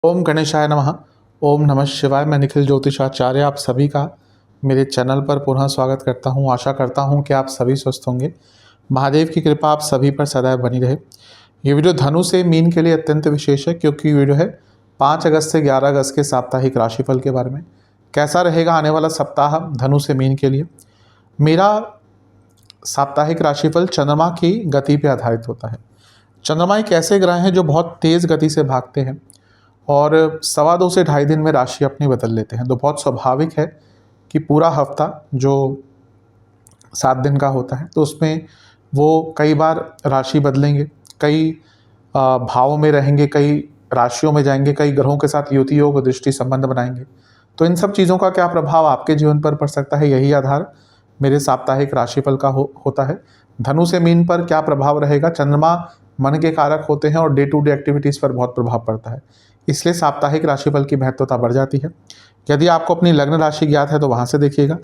ओम गणेशाय नमः। ओम नमः शिवाय। मैं निखिल ज्योतिषाचार्य आप सभी का मेरे चैनल पर पुनः स्वागत करता हूं। आशा करता हूं कि आप सभी स्वस्थ होंगे। महादेव की कृपा आप सभी पर सदैव बनी रहे। ये वीडियो धनु से मीन के लिए अत्यंत विशेष है, क्योंकि वीडियो है 5 अगस्त से 11 अगस्त के साप्ताहिक राशिफल के बारे में। कैसा रहेगा आने वाला सप्ताह धनु से मीन के लिए। मेरा साप्ताहिक राशिफल चंद्रमा की गति पर आधारित होता है। चंद्रमा एक ऐसे ग्रह हैं जो बहुत तेज़ गति से भागते हैं और 2.25 से 2.5 दिन में राशि अपनी बदल लेते हैं। तो बहुत स्वाभाविक है कि पूरा हफ्ता जो 7 दिन का होता है, तो उसमें वो कई बार राशि बदलेंगे, कई भावों में रहेंगे, कई राशियों में जाएंगे, कई ग्रहों के साथ युति योग दृष्टि संबंध बनाएंगे। तो इन सब चीज़ों का क्या प्रभाव आपके जीवन पर पड़ सकता है, यही आधार मेरे साप्ताहिक राशिफल का होता है। धनु से मीन पर क्या प्रभाव रहेगा। चंद्रमा मन के कारक होते हैं और डे टू डे एक्टिविटीज़ पर बहुत प्रभाव पड़ता है, इसलिए साप्ताहिक राशिफल की महत्वता बढ़ जाती है। यदि आपको अपनी लग्न राशि ज्ञात है तो वहाँ से देखिएगा।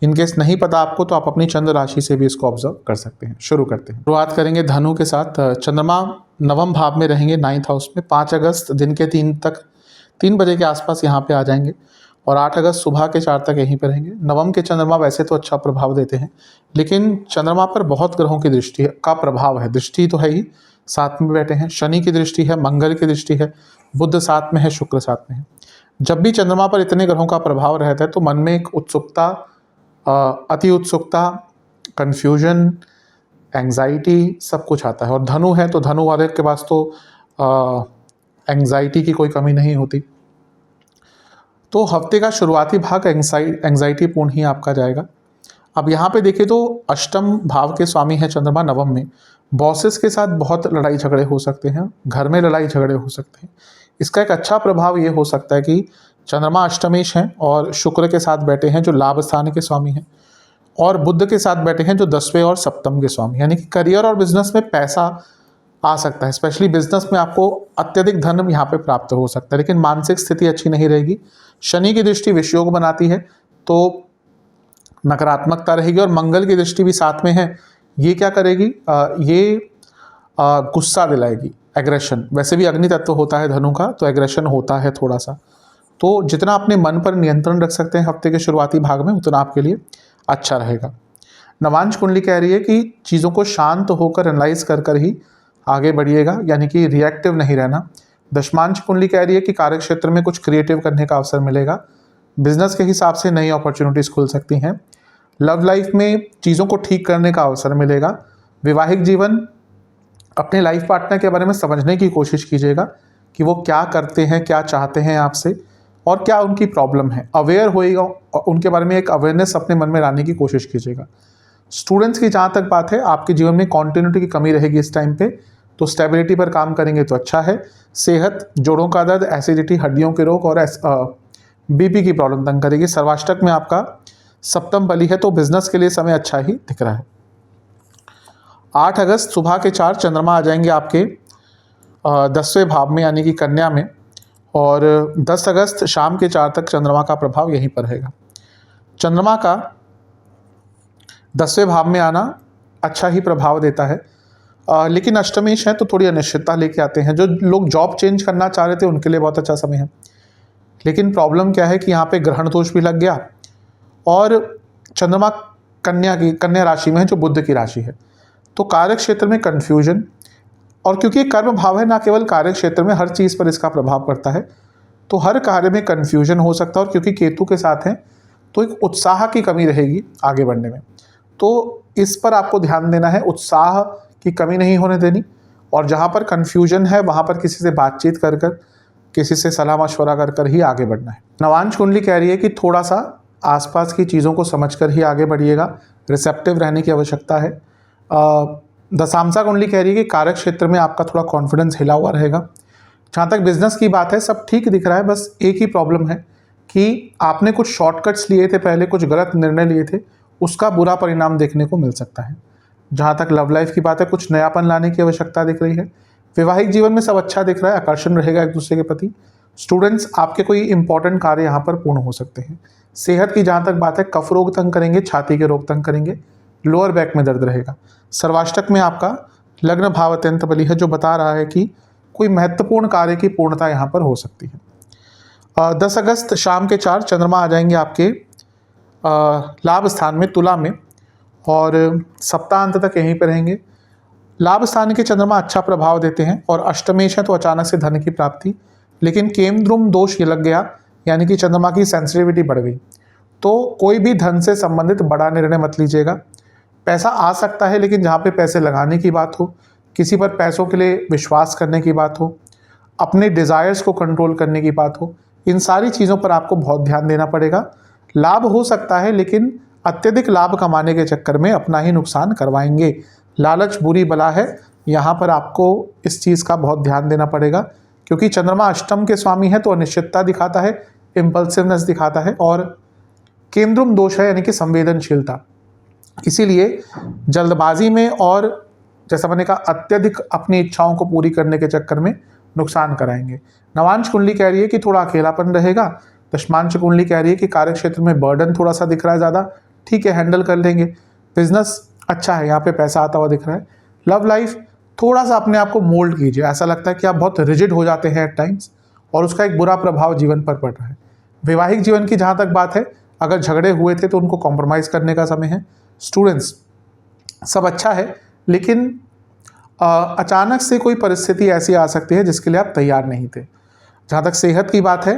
इनकेस नहीं पता आपको तो आप अपनी चंद्र राशि से भी इसको ऑब्जर्व कर सकते हैं। शुरू करते हैं। शुरुआत करेंगे धनु के साथ। चंद्रमा नवम भाव में रहेंगे, 9th हाउस में। 5 अगस्त दिन के 3 बजे के आसपास यहाँ पे आ जाएंगे और 8 अगस्त सुबह के 4 तक यहीं पर रहेंगे। नवम के चंद्रमा वैसे तो अच्छा प्रभाव देते हैं, लेकिन चंद्रमा पर बहुत ग्रहों की दृष्टि का प्रभाव है। दृष्टि तो है ही, साथ में बैठे हैं। शनि की दृष्टि है, मंगल की दृष्टि है, बुध साथ में है, शुक्र साथ में है। जब भी चंद्रमा पर इतने ग्रहों का प्रभाव रहता है तो मन में एक उत्सुकता, अति उत्सुकता, कन्फ्यूजन, एंग्जाइटी सब कुछ आता है। और धनु है तो धनु वाले के पास तो एंग्जाइटी की कोई कमी नहीं होती। तो हफ्ते का शुरुआती भाग एंग्जाइटी पूर्ण ही आपका जाएगा। अब यहाँ पे देखें तो अष्टम भाव के स्वामी है चंद्रमा नवम में। बॉसेस के साथ बहुत लड़ाई झगड़े हो सकते हैं, घर में लड़ाई झगड़े हो सकते हैं। इसका एक अच्छा प्रभाव ये हो सकता है कि चंद्रमा अष्टमेश हैं और शुक्र के साथ बैठे हैं जो लाभ स्थान के स्वामी हैं, और बुध के साथ बैठे हैं जो 10वें और सप्तम के स्वामी, यानी कि करियर और बिजनेस में पैसा आ सकता है। स्पेशली बिजनेस में आपको अत्यधिक धन यहाँ पे प्राप्त हो सकता है, लेकिन मानसिक स्थिति अच्छी नहीं रहेगी। शनि की दृष्टि विषयोग बनाती है तो नकारात्मकता रहेगी, और मंगल की दृष्टि भी साथ में है। ये क्या करेगी, ये गुस्सा दिलाएगी, एग्रेशन। वैसे भी अग्नि तत्व होता है धनु का, तो एग्रेशन होता है थोड़ा सा। तो जितना अपने मन पर नियंत्रण रख सकते हैं हफ्ते के शुरुआती भाग में, उतना आपके लिए अच्छा रहेगा। नवांश कुंडली कह रही है कि चीज़ों को शांत होकर एनालाइज कर ही आगे बढ़िएगा, यानी कि रिएक्टिव नहीं रहना। दशमांश कुंडली कह रही है कि कार्य क्षेत्र में कुछ क्रिएटिव करने का अवसर मिलेगा। बिजनेस के हिसाब से नई अपॉर्चुनिटीज़ खुल सकती हैं। लव लाइफ में चीज़ों को ठीक करने का अवसर मिलेगा। वैवाहिक जीवन, अपने लाइफ पार्टनर के बारे में समझने की कोशिश कीजिएगा कि वो क्या करते हैं, क्या चाहते हैं आपसे, और क्या उनकी प्रॉब्लम है। अवेयर होइएगा, उनके बारे में एक अवेयरनेस अपने मन में लाने की कोशिश कीजिएगा। स्टूडेंट्स की जहाँ तक बात है, आपके जीवन में कॉन्टिन्यूटी की कमी रहेगी इस टाइम पे, तो स्टेबिलिटी पर काम करेंगे तो अच्छा है। सेहत, जोड़ों का दर्द, एसिडिटी, हड्डियों के रोग और बीपी की प्रॉब्लम तंग करेगी। सर्वाष्टक में आपका सप्तम बली है, तो बिजनेस के लिए समय अच्छा ही दिख रहा है। 8 अगस्त सुबह के 4 चंद्रमा आ जाएंगे आपके 10वें भाव में, यानी कि कन्या में, और 10 अगस्त शाम के 4 तक चंद्रमा का प्रभाव यहीं पर रहेगा। चंद्रमा का 10वें भाव में आना अच्छा ही प्रभाव देता है, लेकिन अष्टमेश है तो थोड़ी अनिश्चितता लेके आते हैं। जो लोग जॉब चेंज करना चाह रहे थे उनके लिए बहुत अच्छा समय है, लेकिन प्रॉब्लम क्या है कि यहाँ पे ग्रहण दोष भी लग गया, और चंद्रमा कन्या राशि में है जो बुध की राशि है। तो कार्य क्षेत्र में कन्फ्यूजन, और क्योंकि कर्म भाव है, ना केवल कार्य क्षेत्र में, हर चीज़ पर इसका प्रभाव पड़ता है, तो हर कार्य में कन्फ्यूजन हो सकता है। और क्योंकि केतु के साथ हैं तो एक उत्साह की कमी रहेगी आगे बढ़ने में, तो इस पर आपको ध्यान देना है। उत्साह की कमी नहीं होने देनी, और जहाँ पर कन्फ्यूजन है वहाँ पर किसी से बातचीत कर किसी से सलाह मशवरा कर ही आगे बढ़ना है। नवांश कुंडली कह रही है कि थोड़ा सा आसपास की चीज़ों को समझकर ही आगे बढ़िएगा, रिसेप्टिव रहने की आवश्यकता है। दशांशा कुंडली कह रही है कि कार्य क्षेत्र में आपका थोड़ा कॉन्फिडेंस हिला हुआ रहेगा। जहाँ तक बिजनेस की बात है सब ठीक दिख रहा है, बस एक ही प्रॉब्लम है कि आपने कुछ शॉर्टकट्स लिए थे पहले, कुछ गलत निर्णय लिए थे, उसका बुरा परिणाम देखने को मिल सकता है। जहाँ तक लव लाइफ की बात है, कुछ नयापन लाने की आवश्यकता दिख रही है। वैवाहिक जीवन में सब अच्छा दिख रहा है, आकर्षण रहेगा एक दूसरे के प्रति। स्टूडेंट्स, आपके कोई इंपॉर्टेंट कार्य यहाँ पर पूर्ण हो सकते हैं। सेहत की जहाँ तक बात है, कफ रोग तंग करेंगे, छाती के रोग तंग करेंगे, लोअर बैक में दर्द रहेगा। सर्वाष्टक में आपका लग्न भाव अत्यंत बली है, जो बता रहा है कि कोई महत्वपूर्ण कार्य की पूर्णता यहाँ पर हो सकती है। 10 अगस्त शाम के 4 चंद्रमा आ जाएंगे आपके लाभ स्थान में तुला में, और सप्ताहांत तक यहीं पर रहेंगे। लाभ स्थान के चंद्रमा अच्छा प्रभाव देते हैं और अष्टमेश है तो अचानक से धन की प्राप्ति, लेकिन केमद्रुम दोष ये लग गया, यानी कि चंद्रमा की सेंसिटिविटी बढ़ गई। तो कोई भी धन से संबंधित बड़ा निर्णय मत लीजिएगा। पैसा आ सकता है, लेकिन जहाँ पे पैसे लगाने की बात हो, किसी पर पैसों के लिए विश्वास करने की बात हो, अपने डिज़ायर्स को कंट्रोल करने की बात हो, इन सारी चीज़ों पर आपको बहुत ध्यान देना पड़ेगा। लाभ हो सकता है, लेकिन अत्यधिक लाभ कमाने के चक्कर में अपना ही नुकसान करवाएंगे। लालच बुरी बला है, यहाँ पर आपको इस चीज़ का बहुत ध्यान देना पड़ेगा, क्योंकि चंद्रमा अष्टम के स्वामी है तो अनिश्चितता दिखाता है, इम्पल्सिवनेस दिखाता है, और केंद्रुम दोष है यानी कि संवेदनशीलता। इसीलिए जल्दबाजी में और जैसा मैंने कहा अत्यधिक अपनी इच्छाओं को पूरी करने के चक्कर में नुकसान कराएंगे। नवांश कुंडली कह रही है कि थोड़ा अकेलापन रहेगा। दशमांश कुंडली कह रही है कि कार्य क्षेत्र में बर्डन थोड़ा सा दिख रहा है ज़्यादा, ठीक है हैंडल कर लेंगे। बिजनेस अच्छा है, यहाँ पे पैसा आता हुआ दिख रहा है। लव लाइफ थोड़ा सा अपने आप को मोल्ड कीजिए, ऐसा लगता है कि आप बहुत रिजिड हो जाते हैं एट टाइम्स, और उसका एक बुरा प्रभाव जीवन पर पड़ रहा है। वैवाहिक जीवन की जहाँ तक बात है, अगर झगड़े हुए थे तो उनको कॉम्प्रोमाइज़ करने का समय है। स्टूडेंट्स सब अच्छा है, लेकिन अचानक से कोई परिस्थिति ऐसी आ सकती है जिसके लिए आप तैयार नहीं थे। जहाँ तक सेहत की बात है,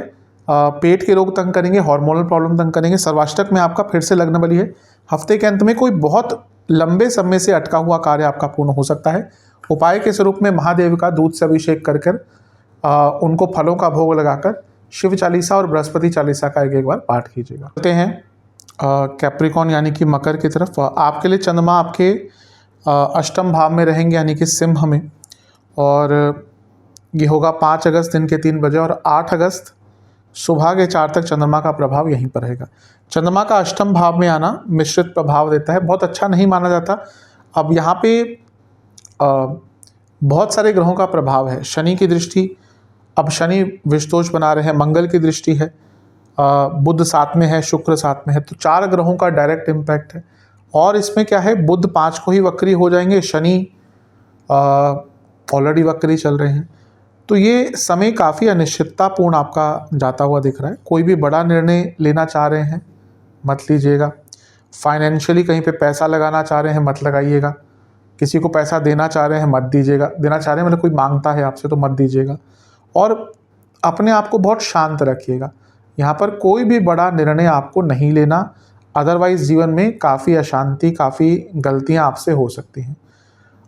पेट के रोग तंग करेंगे, हार्मोनल प्रॉब्लम तंग करेंगे। सर्वाष्टक में आपका फिर से लग्न बली है। हफ्ते के अंत में कोई बहुत लंबे समय से अटका हुआ कार्य आपका पूर्ण हो सकता है। उपाय के स्वरूप में महादेव का दूध से अभिषेक कर कर उनको फलों का भोग लगाकर शिव चालीसा और बृहस्पति चालीसा का एक बार पाठ कीजिएगा। कहते हैं कैप्रिकॉन यानी कि मकर की तरफ। आपके लिए चंद्रमा आपके अष्टम भाव में रहेंगे यानी कि सिंह में, और ये होगा 5 अगस्त दिन के 3 बजे, और 8 अगस्त सुबह के 4 तक चंद्रमा का प्रभाव यहीं पर रहेगा। चंद्रमा का अष्टम भाव में आना मिश्रित प्रभाव देता है, बहुत अच्छा नहीं माना जाता। अब यहाँ पे बहुत सारे ग्रहों का प्रभाव है। शनि की दृष्टि, अब शनि विषदोष बना रहे हैं, मंगल की दृष्टि है, बुध साथ में है, शुक्र साथ में है, तो 4 ग्रहों का डायरेक्ट इम्पैक्ट है। और इसमें क्या है, बुध 5 को ही वक्री हो जाएंगे, शनि ऑलरेडी वक्री चल रहे हैं। तो ये समय काफ़ी अनिश्चिततापूर्ण आपका जाता हुआ दिख रहा है। कोई भी बड़ा निर्णय लेना चाह रहे हैं मत लीजिएगा। फाइनेंशियली कहीं पे पैसा लगाना चाह रहे हैं मत लगाइएगा। किसी को पैसा देना चाह रहे हैं मत दीजिएगा। देना चाह रहे हैं मतलब कोई मांगता है आपसे तो मत दीजिएगा। और अपने आप को बहुत शांत रखिएगा। यहाँ पर कोई भी बड़ा निर्णय आपको नहीं लेना, अदरवाइज जीवन में काफ़ी अशांति, काफ़ी गलतियाँ आपसे हो सकती हैं।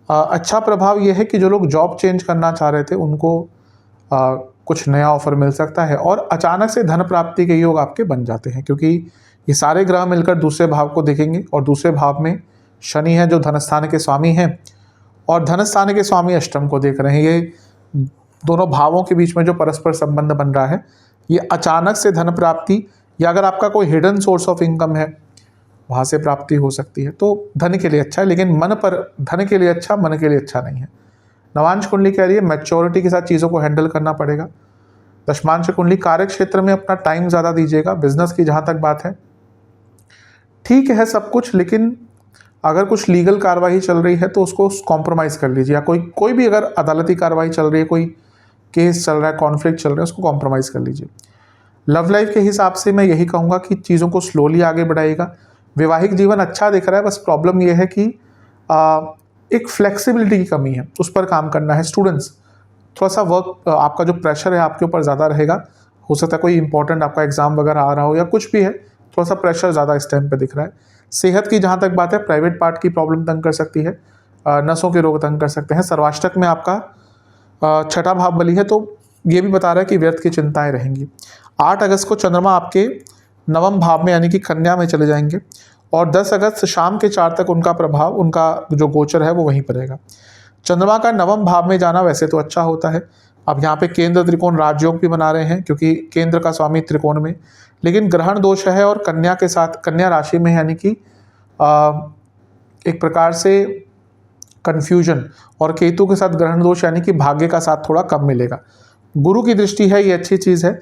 अच्छा प्रभाव ये है कि जो लोग जॉब चेंज करना चाह रहे थे उनको कुछ नया ऑफर मिल सकता है, और अचानक से धन प्राप्ति के योग आपके बन जाते हैं, क्योंकि ये सारे ग्रह मिलकर दूसरे भाव को देखेंगे, और दूसरे भाव में शनि है जो धनस्थान के स्वामी हैं, और धनस्थान के स्वामी अष्टम को देख रहे हैं। ये दोनों भावों के बीच में जो परस्पर संबंध बन रहा है, ये अचानक से धन प्राप्ति, या अगर आपका कोई हिडन सोर्स ऑफ इनकम है वहाँ से प्राप्ति हो सकती है। तो धन के लिए अच्छा है, लेकिन मन पर, धन के लिए अच्छा, मन के लिए अच्छा नहीं है। नवांश कुंडली कह रही है मैच्योरिटी के साथ चीज़ों को हैंडल करना पड़ेगा। दशमांश कुंडली कार्य क्षेत्र में अपना टाइम ज़्यादा दीजिएगा। बिजनेस की जहाँ तक बात है ठीक है सब कुछ, लेकिन अगर कुछ लीगल कार्रवाई चल रही है तो उसको कॉम्प्रोमाइज़ कर लीजिए, या कोई भी अगर अदालती कार्रवाई चल रही है, कोई केस चल रहा है, कॉन्फ्लिक्ट चल रहा है, उसको कॉम्प्रोमाइज़ कर लीजिए। लव लाइफ के हिसाब से मैं यही कहूँगा कि चीज़ों को स्लोली आगे बढ़ाइएगा। वैवाहिक जीवन अच्छा दिख रहा है, बस प्रॉब्लम यह है कि एक फ्लेक्सिबिलिटी की कमी है, उस पर काम करना है। स्टूडेंट्स थोड़ा सा वर्क, आपका जो प्रेशर है आपके ऊपर ज़्यादा रहेगा। हो सकता है कोई इंपॉर्टेंट आपका एग्जाम वगैरह आ रहा हो या कुछ भी है, थोड़ा सा प्रेशर ज़्यादा इस टाइम पे दिख रहा है। सेहत की जहाँ तक बात है, प्राइवेट पार्ट की प्रॉब्लम तंग कर सकती है, नसों के रोग तंग कर सकते हैं। सर्वाष्टक में आपका छठा भाव बली है, तो ये भी बता रहा है कि व्यर्थ की चिंताएं रहेंगी। 8 अगस्त को चंद्रमा आपके नवम भाव में यानी कि कन्या में चले जाएंगे, और 10 अगस्त शाम के 4 तक उनका प्रभाव, उनका जो गोचर है वो वहीं पर रहेगा। चंद्रमा का नवम भाव में जाना वैसे तो अच्छा होता है। अब यहाँ पे केंद्र त्रिकोण राजयोग भी बना रहे हैं, क्योंकि केंद्र का स्वामी त्रिकोण में, लेकिन ग्रहण दोष है और कन्या के साथ, कन्या राशि में, यानी कि एक प्रकार से कन्फ्यूजन, और केतु के साथ ग्रहण दोष यानी कि भाग्य का साथ थोड़ा कम मिलेगा। गुरु की दृष्टि है, ये अच्छी चीज़ है,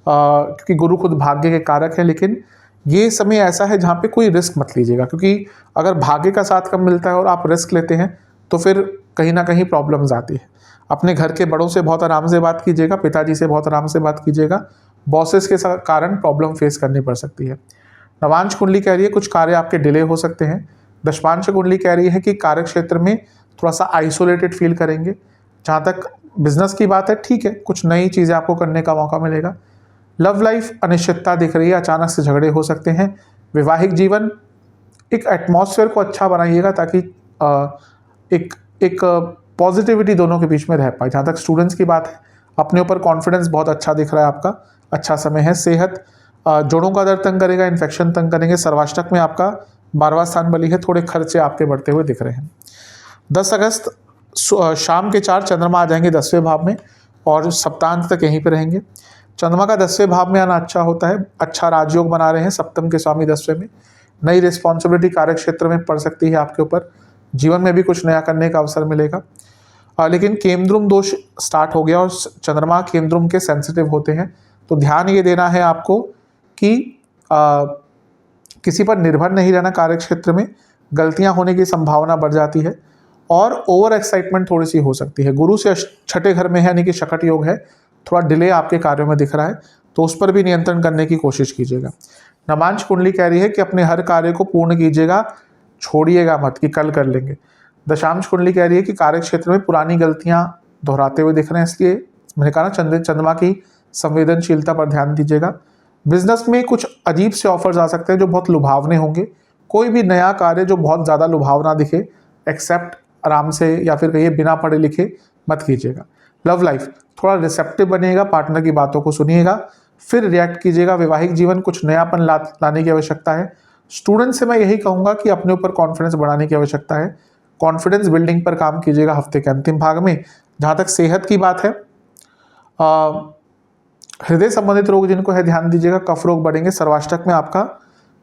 क्योंकि गुरु खुद भाग्य के कारक है, लेकिन ये समय ऐसा है जहाँ पे कोई रिस्क मत लीजिएगा, क्योंकि अगर भाग्य का साथ कम मिलता है और आप रिस्क लेते हैं तो फिर कहीं ना कहीं प्रॉब्लम्स आती है। अपने घर के बड़ों से बहुत आराम से बात कीजिएगा, पिताजी से बहुत आराम से बात कीजिएगा, बॉसेस के कारण प्रॉब्लम फेस करनी पड़ सकती है। नवांश कुंडली कह रही है कुछ कार्य आपके डिले हो सकते हैं। दशमांश कुंडली कह रही है कि कार्य क्षेत्र में थोड़ा सा आइसोलेटेड फील करेंगे। जहाँ तक बिजनेस की बात है ठीक है, कुछ नई चीज़ें आपको करने का मौका मिलेगा। लव लाइफ अनिश्चितता दिख रही है, अचानक से झगड़े हो सकते हैं। वैवाहिक जीवन एक एटमॉस्फेयर को अच्छा बनाइएगा ताकि एक एक पॉजिटिविटी दोनों के बीच में रह पाए। जहाँ तक स्टूडेंट्स की बात है, अपने ऊपर कॉन्फिडेंस बहुत अच्छा दिख रहा है आपका, अच्छा समय है। सेहत जोड़ों का दर्द तंग करेगा, इन्फेक्शन तंग करेंगे। सर्वाष्टक में आपका 12वां स्थान बली है, थोड़े खर्चे आपके बढ़ते हुए दिख रहे हैं। 10 अगस्त शाम के 4 चंद्रमा आ जाएंगे 10वें भाव में और सप्तांत तक यहीं पे रहेंगे। चंद्रमा का 10वें भाव में आना अच्छा होता है, अच्छा राजयोग बना रहे हैं, सप्तम के स्वामी 10वें में। नई रिस्पॉन्सिबिलिटी कार्य क्षेत्र में पड़ सकती है आपके ऊपर, जीवन में भी कुछ नया करने का अवसर मिलेगा। लेकिन केमद्रुम दोष स्टार्ट हो गया और चंद्रमा केमद्रुम के सेंसिटिव होते हैं, तो ध्यान ये देना है आपको कि किसी पर निर्भर नहीं रहना। कार्य क्षेत्र में गलतियां होने की संभावना बढ़ जाती है और ओवर एक्साइटमेंट थोड़ी सी हो सकती है। गुरु से छठे घर में है यानी कि शकट योग है, थोड़ा डिले आपके कार्यों में दिख रहा है, तो उस पर भी नियंत्रण करने की कोशिश कीजिएगा। नवांश कुंडली कह रही है कि अपने हर कार्य को पूर्ण कीजिएगा, छोड़िएगा मत कि कल कर लेंगे। दशांश कुंडली कह रही है कि कार्य क्षेत्र में पुरानी गलतियां दोहराते हुए दिख रहे हैं, इसलिए मैंने कहा ना चंद्रमा की संवेदनशीलता पर ध्यान दीजिएगा। बिजनेस में कुछ अजीब से ऑफर्स आ सकते हैं जो बहुत लुभावने होंगे। कोई भी नया कार्य जो बहुत ज़्यादा लुभावना दिखे एक्सेप्ट आराम से या फिर कहिए बिना पढ़े लिखे मत कीजिएगा। लव लाइफ थोड़ा रिसेप्टिव बनिएगा, पार्टनर की बातों को सुनिएगा फिर रिएक्ट कीजिएगा। वैवाहिक जीवन कुछ नयापन लाने की आवश्यकता है। स्टूडेंट से मैं यही कहूँगा कि अपने ऊपर कॉन्फिडेंस बढ़ाने की आवश्यकता है, कॉन्फिडेंस बिल्डिंग पर काम कीजिएगा हफ्ते के अंतिम भाग में। जहाँ तक सेहत की बात है, हृदय संबंधित रोग जिनको है ध्यान दीजिएगा, कफ रोग बढ़ेंगे। सर्वाष्टक में आपका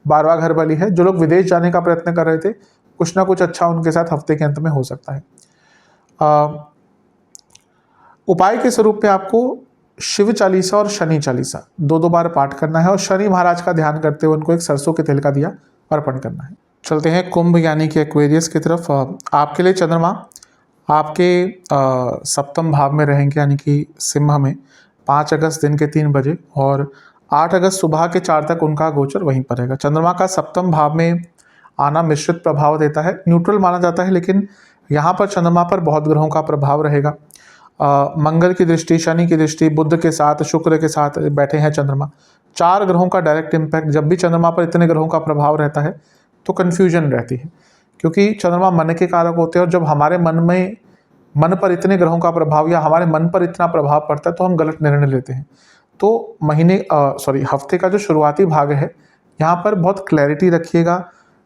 12वां घर बली है। जो लोग विदेश जाने का प्रयत्न कर रहे थे, कुछ ना कुछ अच्छा उनके साथ हफ्ते के अंत में हो सकता है। उपाय के स्वरूप में आपको शिव चालीसा और शनि चालीसा 2-2 बार पाठ करना है और शनि महाराज का ध्यान करते हुए उनको एक सरसों के तेल का दिया अर्पण करना है। चलते हैं कुंभ यानी कि एक्वेरियस की तरफ। आपके लिए चंद्रमा आपके सप्तम भाव में रहेंगे यानी कि सिंह में 5 अगस्त दिन के 3 बजे और 8 अगस्त सुबह के 4 तक उनका गोचर वहीं पर रहेगा। चंद्रमा का सप्तम भाव में आना मिश्रित प्रभाव देता है, न्यूट्रल माना जाता है, लेकिन यहाँ पर चंद्रमा पर बहुत ग्रहों का प्रभाव रहेगा। मंगल की दृष्टि, शनि की दृष्टि, बुध के साथ, शुक्र के साथ बैठे हैं चंद्रमा। 4 ग्रहों का डायरेक्ट इम्पैक्ट। जब भी चंद्रमा पर इतने ग्रहों का प्रभाव रहता है तो कन्फ्यूजन रहती है, क्योंकि चंद्रमा मन के कारक होते हैं और जब हमारे मन पर इतने ग्रहों का प्रभाव या हमारे मन पर इतना प्रभाव पड़ता है तो हम गलत निर्णय लेते हैं। तो हफ्ते का जो शुरुआती भाग है यहाँ पर बहुत क्लैरिटी रखिएगा।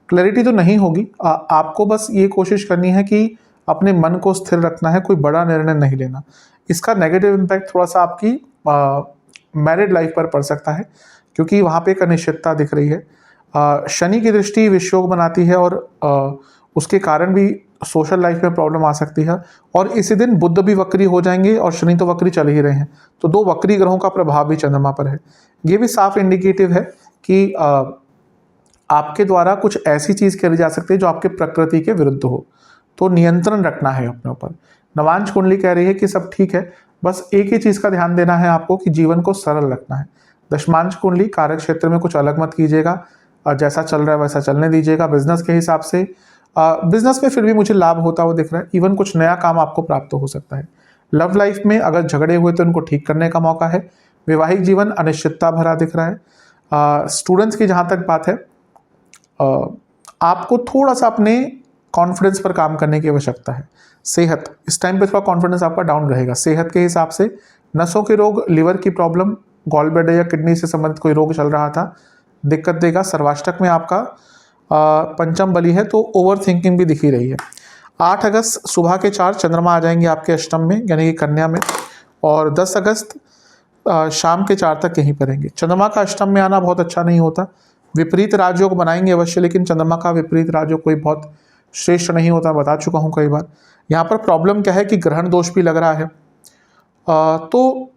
क्लैरिटी तो नहीं होगी, आपको बस ये कोशिश करनी है कि अपने मन को स्थिर रखना है, कोई बड़ा निर्णय नहीं लेना। इसका नेगेटिव इम्पैक्ट थोड़ा सा आपकी मैरिड लाइफ पर पड़ सकता है, क्योंकि वहाँ पे एक अनिश्चितता दिख रही है। शनि की दृष्टि विषयोग बनाती है और उसके कारण भी सोशल लाइफ में प्रॉब्लम आ सकती है। और इसी दिन बुध भी वक्री हो जाएंगे और शनि तो वक्री चल ही रहे हैं, तो 2 वक्री ग्रहों का प्रभाव भी चंद्रमा पर है। ये भी साफ इंडिकेटिव है कि आपके द्वारा कुछ ऐसी चीज़ करी जा सकती है जो आपके प्रकृति के विरुद्ध हो, तो नियंत्रण रखना है अपने ऊपर। नवांश कुंडली कह रही है कि सब ठीक है, बस एक ही चीज़ का ध्यान देना है आपको कि जीवन को सरल रखना है। दशमांश कुंडली कार्य क्षेत्र में कुछ अलग मत कीजिएगा, जैसा चल रहा है वैसा चलने दीजिएगा। बिजनेस के हिसाब से बिजनेस में फिर भी मुझे लाभ होता हुआ दिख रहा है, इवन कुछ नया काम आपको प्राप्त हो सकता है। लव लाइफ में अगर झगड़े हुए तो उनको ठीक करने का मौका है। वैवाहिक जीवन अनिश्चितता भरा दिख रहा है। स्टूडेंट्स की जहाँ तक बात है, आपको थोड़ा सा अपने कॉन्फिडेंस पर काम करने की आवश्यकता है। सेहत इस टाइम पे थोड़ा कॉन्फिडेंस आपका डाउन रहेगा। सेहत के हिसाब से नसों के रोग, लिवर की प्रॉब्लम, गॉल ब्लैडर या किडनी से संबंधित कोई रोग चल रहा था, दिक्कत देगा। सर्वाष्टक में आपका पंचम बली है, तो ओवर थिंकिंग भी दिखी रही है। 8 अगस्त सुबह के 4 चंद्रमा आ जाएंगे आपके अष्टम में यानी कि कन्या में और 10 अगस्त शाम के 4 तक यहीं पर रहेंगे। चंद्रमा का अष्टम में आना बहुत अच्छा नहीं होता, विपरीत राजयोग बनाएंगे अवश्य, लेकिन चंद्रमा का विपरीत राजयोग कोई बहुत श्रेष्ठ नहीं होता, बता चुका हूँ कई बार। यहाँ पर प्रॉब्लम क्या है कि ग्रहण दोष भी लग रहा है, तो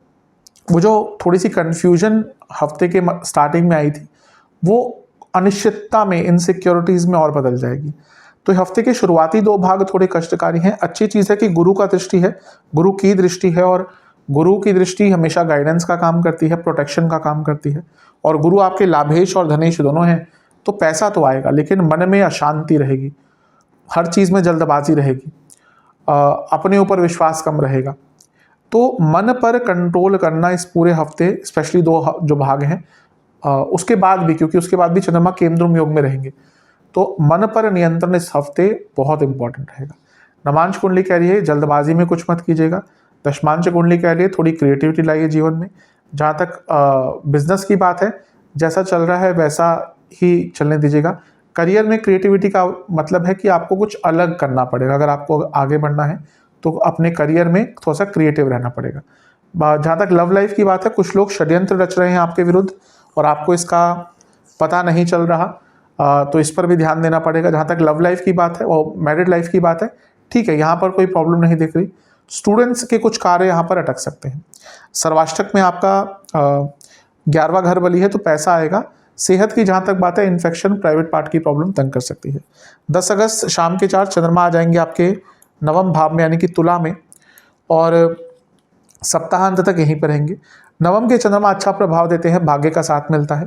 वो जो थोड़ी सी कन्फ्यूजन हफ्ते के स्टार्टिंग में आई थी वो अनिश्चितता में, इनसिक्योरिटीज़ में और बदल जाएगी। तो हफ्ते के शुरुआती 2 भाग थोड़े कष्टकारी हैं। अच्छी चीज़ है कि गुरु का दृष्टि है, गुरु की दृष्टि है, और गुरु की दृष्टि हमेशा गाइडेंस का काम करती है, प्रोटेक्शन का काम करती है, और गुरु आपके लाभेश और धनेश दोनों हैं। तो पैसा तो आएगा, लेकिन मन में अशांति रहेगी, हर चीज़ में जल्दबाजी रहेगी, अपने ऊपर विश्वास कम रहेगा। तो मन पर कंट्रोल करना इस पूरे हफ्ते, स्पेशली 2 जो भाग हैं, उसके बाद भी, क्योंकि उसके बाद भी चंद्रमा केमद्रुम योग में रहेंगे, तो मन पर नियंत्रण इस हफ्ते बहुत इंपॉर्टेंट रहेगा। नवांश कुंडली कह रही है जल्दबाजी में कुछ मत कीजिएगा। दशमांश कुंडली कह रही है थोड़ी क्रिएटिविटी लाइए जीवन में। जहाँ तक बिजनेस की बात है, जैसा चल रहा है वैसा ही चलने दीजिएगा। करियर में क्रिएटिविटी का मतलब है कि आपको कुछ अलग करना पड़ेगा। अगर आपको आगे बढ़ना है तो अपने करियर में थोड़ा सा क्रिएटिव रहना पड़ेगा। जहाँ तक लव लाइफ की बात है, कुछ लोग षड्यंत्र रच रहे हैं आपके विरुद्ध और आपको इसका पता नहीं चल रहा, तो इस पर भी ध्यान देना पड़ेगा। जहाँ तक लव लाइफ की बात है और मैरिड लाइफ की बात है, ठीक है, यहाँ पर कोई प्रॉब्लम नहीं दिख रही। स्टूडेंट्स के कुछ कार्य यहाँ पर अटक सकते हैं। सर्वाष्टक में आपका 11वां घर बली है, तो पैसा आएगा। सेहत की जहाँ तक बात है, इन्फेक्शन, प्राइवेट पार्ट की प्रॉब्लम तंग कर सकती है। 10 अगस्त शाम के 4 चंद्रमा आ जाएंगे आपके 9वें भाव में, यानी कि तुला में, और सप्ताहांत तक यहीं पर रहेंगे। 9वें के चंद्रमा अच्छा प्रभाव देते हैं, भाग्य का साथ मिलता है।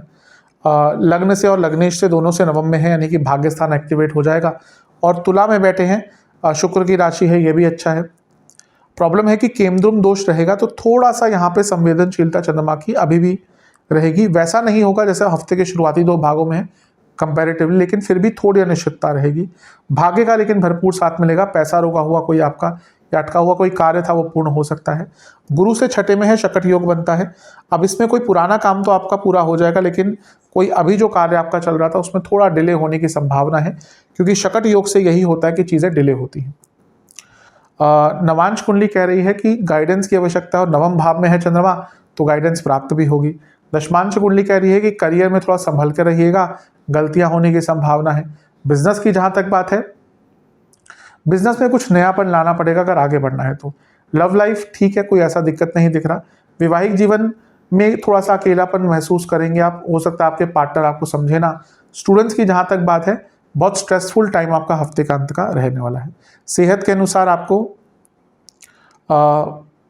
लग्न से और लग्नेश से दोनों से 9वें में है, यानी कि भाग्य स्थान एक्टिवेट हो जाएगा। और तुला में बैठे हैं, शुक्र की राशि है, ये भी अच्छा है। प्रॉब्लम है कि केमद्रुम दोष रहेगा, तो थोड़ा सा यहाँ पे संवेदनशीलता चंद्रमा की अभी भी रहेगी। वैसा नहीं होगा जैसे हफ्ते के शुरुआती 2 भागों में है कंपैरेटिवली, लेकिन फिर भी थोड़ी अनिश्चितता रहेगी। भाग्य का लेकिन भरपूर साथ मिलेगा। पैसा रोका हुआ कोई आपका या अटका हुआ कोई कार्य था, वो पूर्ण हो सकता है। गुरु से 6ठे में है, शकट योग बनता है। अब इसमें कोई पुराना काम तो आपका पूरा हो जाएगा, लेकिन कोई अभी जो कार्य आपका चल रहा था उसमें थोड़ा डिले होने की संभावना है, क्योंकि शकट योग से यही होता है कि चीज़ें डिले होती हैं। नवांश कुंडली कह रही है कि गाइडेंस की आवश्यकता है, और 9वें भाव में है चंद्रमा, तो गाइडेंस प्राप्त भी होगी। दशमांश कुंडली कह रही है कि करियर में थोड़ा संभल कर रहिएगा, गलतियां होने की संभावना है। बिजनेस की जहां तक बात है, बिजनेस में कुछ नयापन लाना पड़ेगा अगर आगे बढ़ना है तो। लव लाइफ ठीक है, कोई ऐसा दिक्कत नहीं दिख रहा। वैवाहिक जीवन में थोड़ा सा अकेलापन महसूस करेंगे आप, हो सकता है आपके पार्टनर आपको समझे ना। स्टूडेंट्स की जहां तक बात है, बहुत स्ट्रेसफुल टाइम आपका हफ्ते का अंत का रहने वाला है। सेहत के अनुसार आपको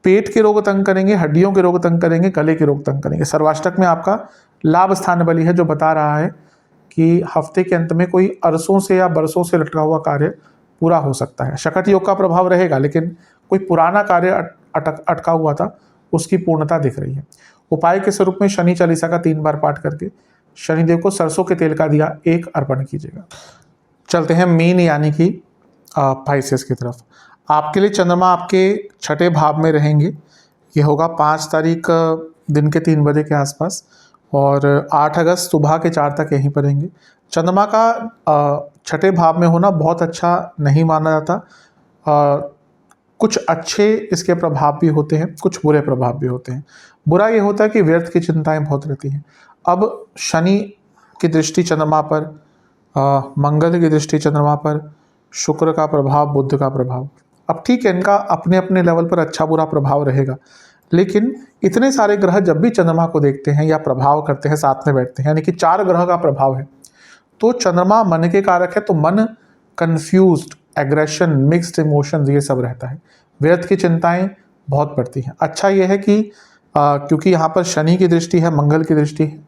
पेट के रोग तंग करेंगे, हड्डियों के रोग तंग करेंगे, गले के रोग तंग करेंगे। सर्वाष्टक में आपका लाभ स्थान बली है, जो बता रहा है कि हफ्ते के अंत में कोई अरसों से या बरसों से लटका हुआ कार्य पूरा हो सकता है। शकट योग का प्रभाव रहेगा, लेकिन कोई पुराना कार्य अटका हुआ था, उसकी पूर्णता दिख रही है। उपाय के स्वरूप में शनि चालीसा का 3 बार पाठ करके शनिदेव को सरसों के तेल का दिया 1 अर्पण कीजिएगा। चलते हैं मीन यानी कि पाइसेस की तरफ। आपके लिए चंद्रमा आपके 6ठे भाव में रहेंगे। ये होगा 5 तारीख दिन के 3 बजे के आसपास, और 8 अगस्त सुबह के 4 तक यहीं पर रहेंगे। चंद्रमा का 6ठे भाव में होना बहुत अच्छा नहीं माना जाता। कुछ अच्छे इसके प्रभाव भी होते हैं, कुछ बुरे प्रभाव भी होते हैं। बुरा ये होता है कि व्यर्थ की चिंताएं बहुत रहती हैं। अब शनि की दृष्टि चंद्रमा पर, मंगल की दृष्टि चंद्रमा पर, शुक्र का प्रभाव, बुध का प्रभाव। अब ठीक है, इनका अपने अपने लेवल पर अच्छा बुरा प्रभाव रहेगा, लेकिन इतने सारे ग्रह जब भी चंद्रमा को देखते हैं या प्रभाव करते हैं, साथ में बैठते हैं, यानी कि 4 ग्रह का प्रभाव है, तो चंद्रमा मन के कारक है, तो मन कंफ्यूज्ड, एग्रेशन, मिक्स्ड इमोशंस, ये सब रहता है। व्यर्थ की चिंताएं बहुत बढ़ती हैं। अच्छा यह है कि क्योंकि यहाँ पर शनि की दृष्टि है, मंगल की दृष्टि है,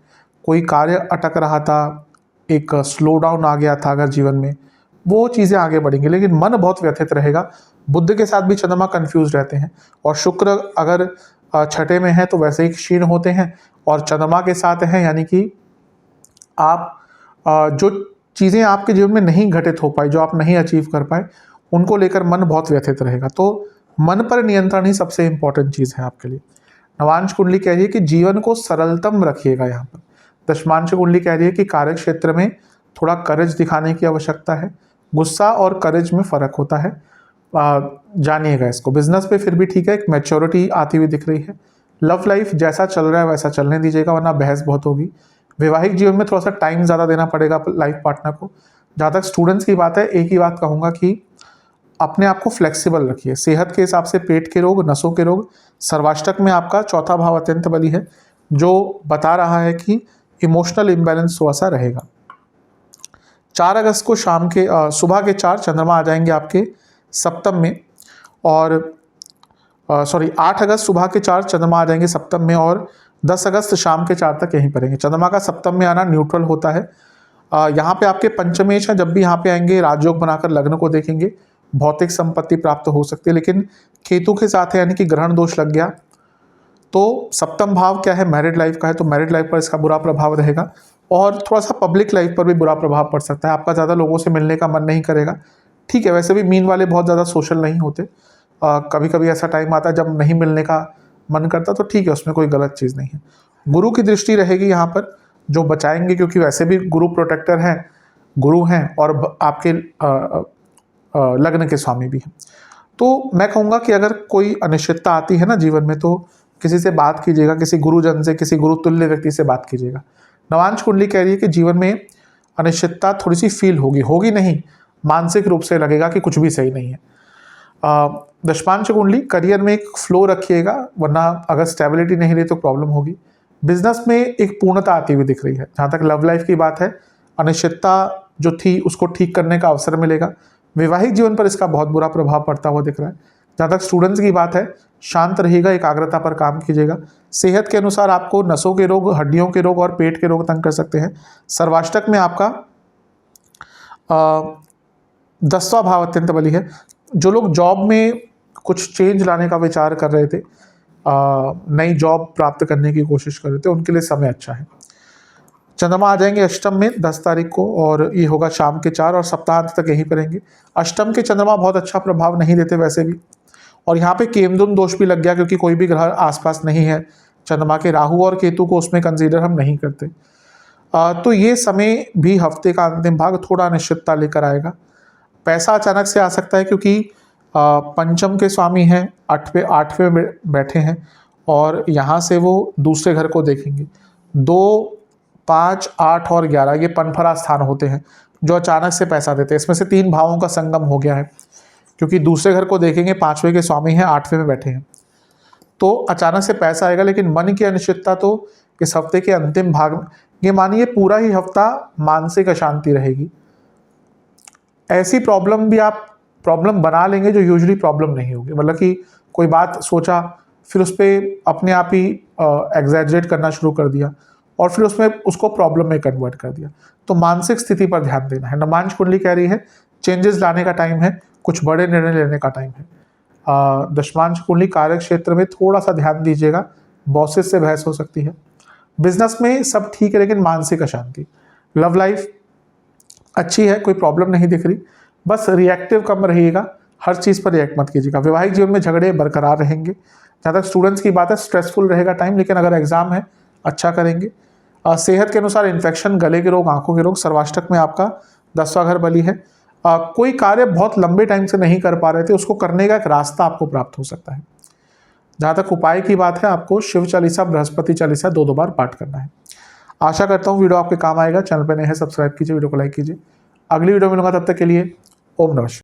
कोई कार्य अटक रहा था, एक स्लो डाउन आ गया था अगर जीवन में, वो चीज़ें आगे बढ़ेंगी, लेकिन मन बहुत व्यथित रहेगा। बुध के साथ भी चंद्रमा कंफ्यूज रहते हैं, और शुक्र अगर 6ठे में है तो वैसे ही क्षीण होते हैं, और चंद्रमा के साथ हैं, यानी कि आप जो चीज़ें आपके जीवन में नहीं घटित हो पाई, जो आप नहीं अचीव कर पाए, उनको लेकर मन बहुत व्यथित रहेगा। तो मन पर नियंत्रण ही सबसे इंपॉर्टेंट चीज़ है आपके लिए। नवांश कुंडली कह रही है कि जीवन को सरलतम रखिएगा यहाँ पर। दशमांश कुंडली कह रही है कि कार्य क्षेत्र में थोड़ा करेज दिखाने की आवश्यकता है। गुस्सा और करेज में फ़र्क होता है, जानिएगा इसको। बिजनेस पे फिर भी ठीक है, एक मैच्योरिटी आती हुई दिख रही है। लव लाइफ जैसा चल रहा है वैसा चलने दीजिएगा, वरना बहस बहुत होगी। वैवाहिक जीवन में थोड़ा सा टाइम ज़्यादा देना पड़ेगा लाइफ पार्टनर को। जहाँ तक स्टूडेंट्स की बात है, एक ही बात कहूँगा कि अपने आप को फ्लेक्सिबल रखिए। सेहत के हिसाब से पेट के रोग, नसों के रोग। सर्वाष्टक में आपका 4था भाव अत्यंत बली है, जो बता रहा है कि इमोशनल इम्बैलेंस थोड़ा सा रहेगा। 4 अगस्त को सुबह के 4 चंद्रमा आ जाएंगे आपके सप्तम में, और 8 अगस्त सुबह के 4 चंद्रमा आ जाएंगे सप्तम में, और 10 अगस्त शाम के 4 तक यहीं पर रहेंगे। चंद्रमा का सप्तम में आना न्यूट्रल होता है। यहाँ पे आपके पंचमेश हैं, जब भी यहाँ पे आएंगे राजयोग बनाकर लग्न को देखेंगे, भौतिक संपत्ति प्राप्त हो सकती है, लेकिन केतु के साथ है यानी कि ग्रहण दोष लग गया, तो सप्तम भाव क्या है, मैरिड लाइफ का है, तो मैरिड लाइफ पर इसका बुरा प्रभाव रहेगा, और थोड़ा सा पब्लिक लाइफ पर भी बुरा प्रभाव पड़ सकता है। आपका ज़्यादा लोगों से मिलने का मन नहीं करेगा। ठीक है, वैसे भी मीन वाले बहुत ज़्यादा सोशल नहीं होते, कभी कभी ऐसा टाइम आता है जब नहीं मिलने का मन करता, तो ठीक है, उसमें कोई गलत चीज़ नहीं है। गुरु की दृष्टि रहेगी यहाँ पर, जो बचाएंगे, क्योंकि वैसे भी गुरु प्रोटेक्टर हैं, गुरु हैं, और आपके लग्न के स्वामी भी हैं। तो मैं कहूँगा कि अगर कोई अनिश्चितता आती है ना जीवन में, तो किसी से बात कीजिएगा, किसी गुरुजन से, किसी गुरुतुल्य व्यक्ति से बात कीजिएगा। नवांश कुंडली कह रही है कि जीवन में अनिश्चितता थोड़ी सी फील होगी नहीं, मानसिक रूप से लगेगा कि कुछ भी सही नहीं है। दशमांश कुंडली करियर में एक फ्लो रखिएगा, वरना अगर स्टेबिलिटी नहीं रही तो प्रॉब्लम होगी। बिजनेस में एक पूर्णता आती हुई दिख रही है। जहाँ तक लव लाइफ की बात है, अनिश्चितता जो थी उसको ठीक करने का अवसर मिलेगा। वैवाहिक जीवन पर इसका बहुत बुरा प्रभाव पड़ता हुआ दिख रहा है। जहाँ तक स्टूडेंट्स की बात है, शांत रहिएगा, एकाग्रता पर काम कीजिएगा। सेहत के अनुसार आपको नसों के रोग, हड्डियों के रोग और पेट के रोग तंग कर सकते हैं। सर्वाष्टक में आपका 10वां भाव अत्यंत बली है। जो लोग जॉब में कुछ चेंज लाने का विचार कर रहे थे, नई जॉब प्राप्त करने की कोशिश कर रहे थे, उनके लिए समय अच्छा है। चंद्रमा आ जाएंगे अष्टम में 10 तारीख को, और ये होगा शाम के 4, और सप्ताहांत तक यहीं पर रहेंगे। अष्टम के चंद्रमा बहुत अच्छा प्रभाव नहीं देते वैसे भी, और यहाँ पे केमद्रुम दोष भी लग गया, क्योंकि कोई भी ग्रह आसपास नहीं है चंद्रमा के। राहु और केतु को उसमें कंसीडर हम नहीं करते। तो ये समय भी हफ्ते का अंतिम भाग थोड़ा अनिश्चितता लेकर आएगा। पैसा अचानक से आ सकता है, क्योंकि पंचम के स्वामी हैं, 8वें में बैठे हैं, और यहाँ से वो दूसरे घर को देखेंगे। 2, 5, 8 और 11 ये पनफरा स्थान होते हैं जो अचानक से पैसा देते हैं। इसमें से 3 भावों का संगम हो गया है, क्योंकि दूसरे घर को देखेंगे, 5वें के स्वामी हैं, 8वें में बैठे हैं, तो अचानक से पैसा आएगा। लेकिन मन की अनिश्चितता तो इस हफ्ते के अंतिम भाग में, ये मानिए पूरा ही हफ्ता मानसिक अशांति रहेगी। ऐसी प्रॉब्लम भी आप प्रॉब्लम बना लेंगे जो यूजुअली प्रॉब्लम नहीं होगी। मतलब कि कोई बात सोचा, फिर उस पर अपने आप ही एग्जैजरेट करना शुरू कर दिया, और फिर उसको प्रॉब्लम में कन्वर्ट कर दिया। तो मानसिक स्थिति पर ध्यान देना है। नवांश कुंडली कह रही है चेंजेस लाने का टाइम है, कुछ बड़े निर्णय लेने का टाइम है। दशमांश कुंडली कार्य क्षेत्र में थोड़ा सा ध्यान दीजिएगा, बॉसेस से बहस हो सकती है। बिजनेस में सब ठीक है, लेकिन मानसिक अशांति। लव लाइफ अच्छी है, कोई प्रॉब्लम नहीं दिख रही, बस रिएक्टिव कम रहिएगा, हर चीज़ पर रिएक्ट मत कीजिएगा। वैवाहिक जीवन में झगड़े बरकरार रहेंगे। जहाँ तक स्टूडेंट्स की बात है, स्ट्रेसफुल रहेगा टाइम, लेकिन अगर एग्जाम है अच्छा करेंगे। सेहत के अनुसार इन्फेक्शन, गले के रोग, आंखों के रोग। सर्वाष्टक में आपका 10वां घर बली है। कोई कार्य बहुत लंबे टाइम से नहीं कर पा रहे थे, उसको करने का एक रास्ता आपको प्राप्त हो सकता है। जहाँ तक उपाय की बात है, आपको शिव चालीसा, बृहस्पति चालीसा 2 बार पाठ करना है। आशा करता हूँ वीडियो आपके काम आएगा। चैनल पर नए हैं, सब्सक्राइब कीजिए, वीडियो को लाइक कीजिए। अगली वीडियो मिलूंगा, तब तक के लिए ओम नमः शिवाय।